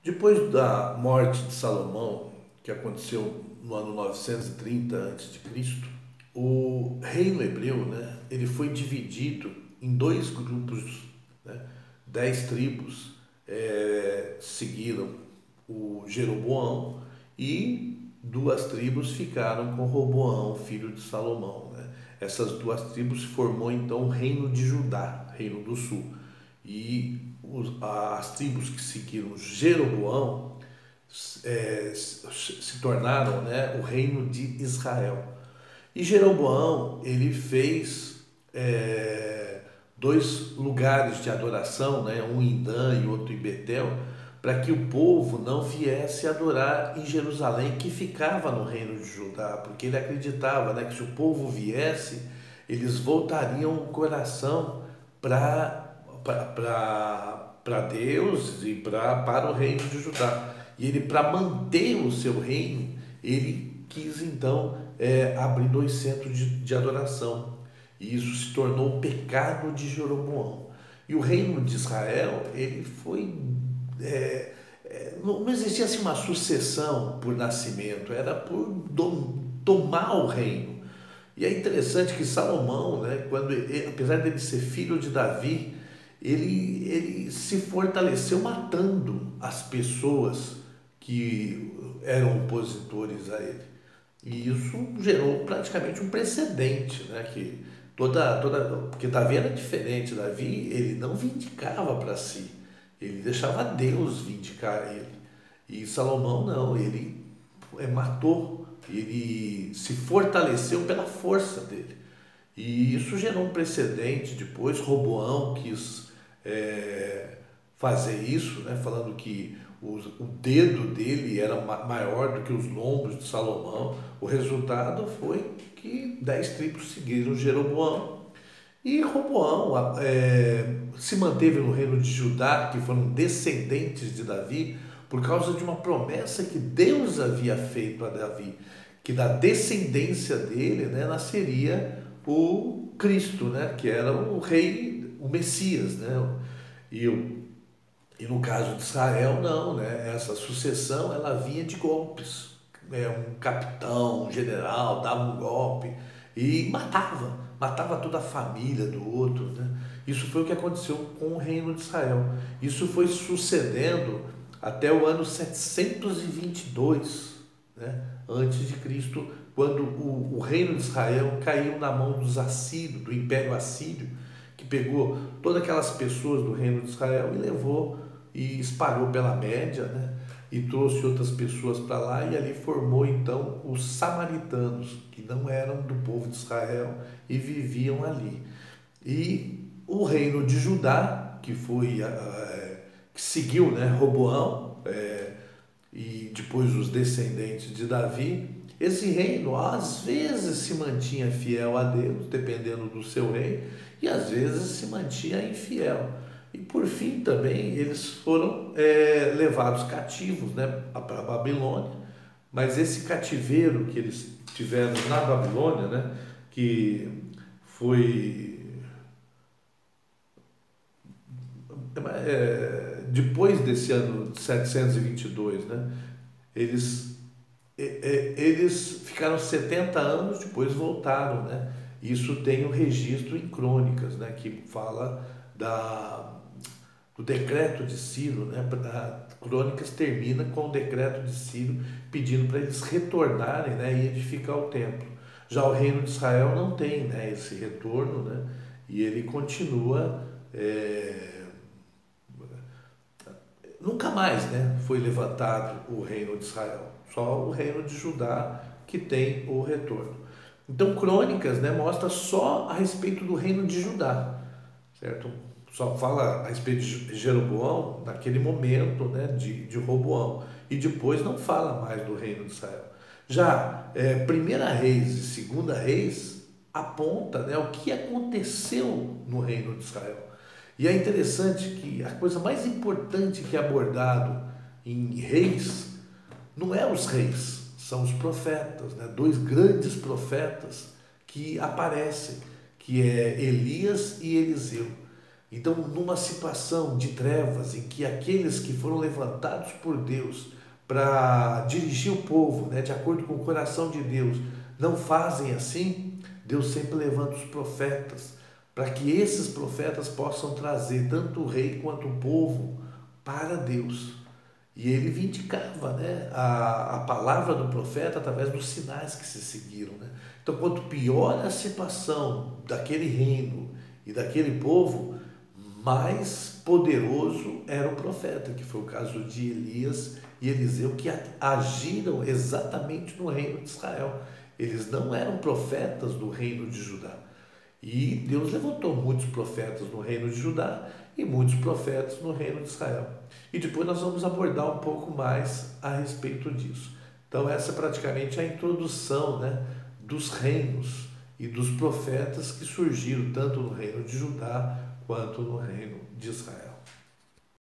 Depois da morte de Salomão, que aconteceu no ano 930 a.C., o reino hebreu, né, ele foi dividido em dois grupos, né, 10 tribos seguiram o Jeroboão e duas tribos ficaram com Roboão, filho de Salomão, né? Essas duas tribos formou então o reino de Judá, reino do sul. E as tribos que seguiram Jeroboão se tornaram, né, o reino de Israel. E Jeroboão ele fez dois lugares de adoração, né, um em Dan e outro em Betel, para que o povo não viesse adorar em Jerusalém, que ficava no reino de Judá, porque ele acreditava, né, que se o povo viesse, eles voltariam o coração para para Deus e para o reino de Judá. E ele, para manter o seu reino, ele quis então abrir dois centros de adoração. E isso se tornou o pecado de Jeroboão. E o reino de Israel, ele foi. Não existia assim uma sucessão por nascimento, era por tomar o reino. E é interessante que Salomão, né, apesar dele ser filho de Davi, ele se fortaleceu matando as pessoas que eram opositores a ele. E isso gerou praticamente um precedente, né? Que porque Davi era diferente. Davi, ele não vindicava para si, ele deixava Deus vindicar ele. E Salomão não, ele matou, ele se fortaleceu pela força dele. E isso gerou um precedente. Depois Roboão quis fazer isso, né? Falando que o dedo dele era maior do que os lombos de Salomão. O resultado foi que 10 tribos seguiram Jeroboão. E Roboão se manteve no reino de Judá, que foram descendentes de Davi, por causa de uma promessa que Deus havia feito a Davi, que da descendência dele, né, nasceria o Cristo, né, que era o rei, o Messias, né? E, e no caso de Israel, não, né? Essa sucessão ela vinha de golpes. Um capitão, um general dava um golpe e matava toda a família do outro, né? Isso foi o que aconteceu com o reino de Israel. Isso foi sucedendo até o ano 722, né, antes de Cristo, quando o reino de Israel caiu na mão dos assírios, do Império Assírio, que pegou todas aquelas pessoas do reino de Israel e levou e espalhou pela Média, né? E trouxe outras pessoas para lá e ali formou então os samaritanos, que não eram do povo de Israel e viviam ali. E o reino de Judá, que seguiu, né, Roboão, e depois os descendentes de Davi, esse reino às vezes se mantinha fiel a Deus, dependendo do seu rei, e às vezes se mantinha infiel. E por fim também eles foram levados cativos, né, para a Babilônia, mas esse cativeiro que eles tiveram na Babilônia, né, que foi depois desse ano 722, né, eles eles ficaram 70 anos, depois voltaram, né? Isso tem um registro em crônicas, né? Que fala do decreto de Ciro, né? A crônicas termina com o decreto de Ciro pedindo para eles retornarem, né? E edificar o templo. Já o reino de Israel não tem, né? Esse retorno, né? E ele continua nunca mais, né, foi levantado o reino de Israel. Só o reino de Judá que tem o retorno. Então, Crônicas, né, mostra só a respeito do reino de Judá, certo? Só fala a respeito de Jeroboão naquele momento, né, de Roboão. E depois não fala mais do reino de Israel. Já Primeira Reis e Segunda Reis aponta, né, o que aconteceu no reino de Israel. E é interessante que a coisa mais importante que é abordado em reis não é os reis, são os profetas, né? Dois grandes profetas que aparecem, que é Elias e Eliseu. Então, numa situação de trevas em que aqueles que foram levantados por Deus para dirigir o povo, né, de acordo com o coração de Deus, não fazem assim, Deus sempre levanta os profetas, para que esses profetas possam trazer tanto o rei quanto o povo para Deus. E ele vindicava, né, a palavra do profeta através dos sinais que se seguiram. Né? Então, quanto pior a situação daquele reino e daquele povo, mais poderoso era o profeta, que foi o caso de Elias e Eliseu, que agiram exatamente no reino de Israel. Eles não eram profetas do reino de Judá. E Deus levantou muitos profetas no reino de Judá e muitos profetas no reino de Israel. E depois nós vamos abordar um pouco mais a respeito disso. Então essa é praticamente a introdução, né, dos reinos e dos profetas que surgiram tanto no reino de Judá quanto no reino de Israel.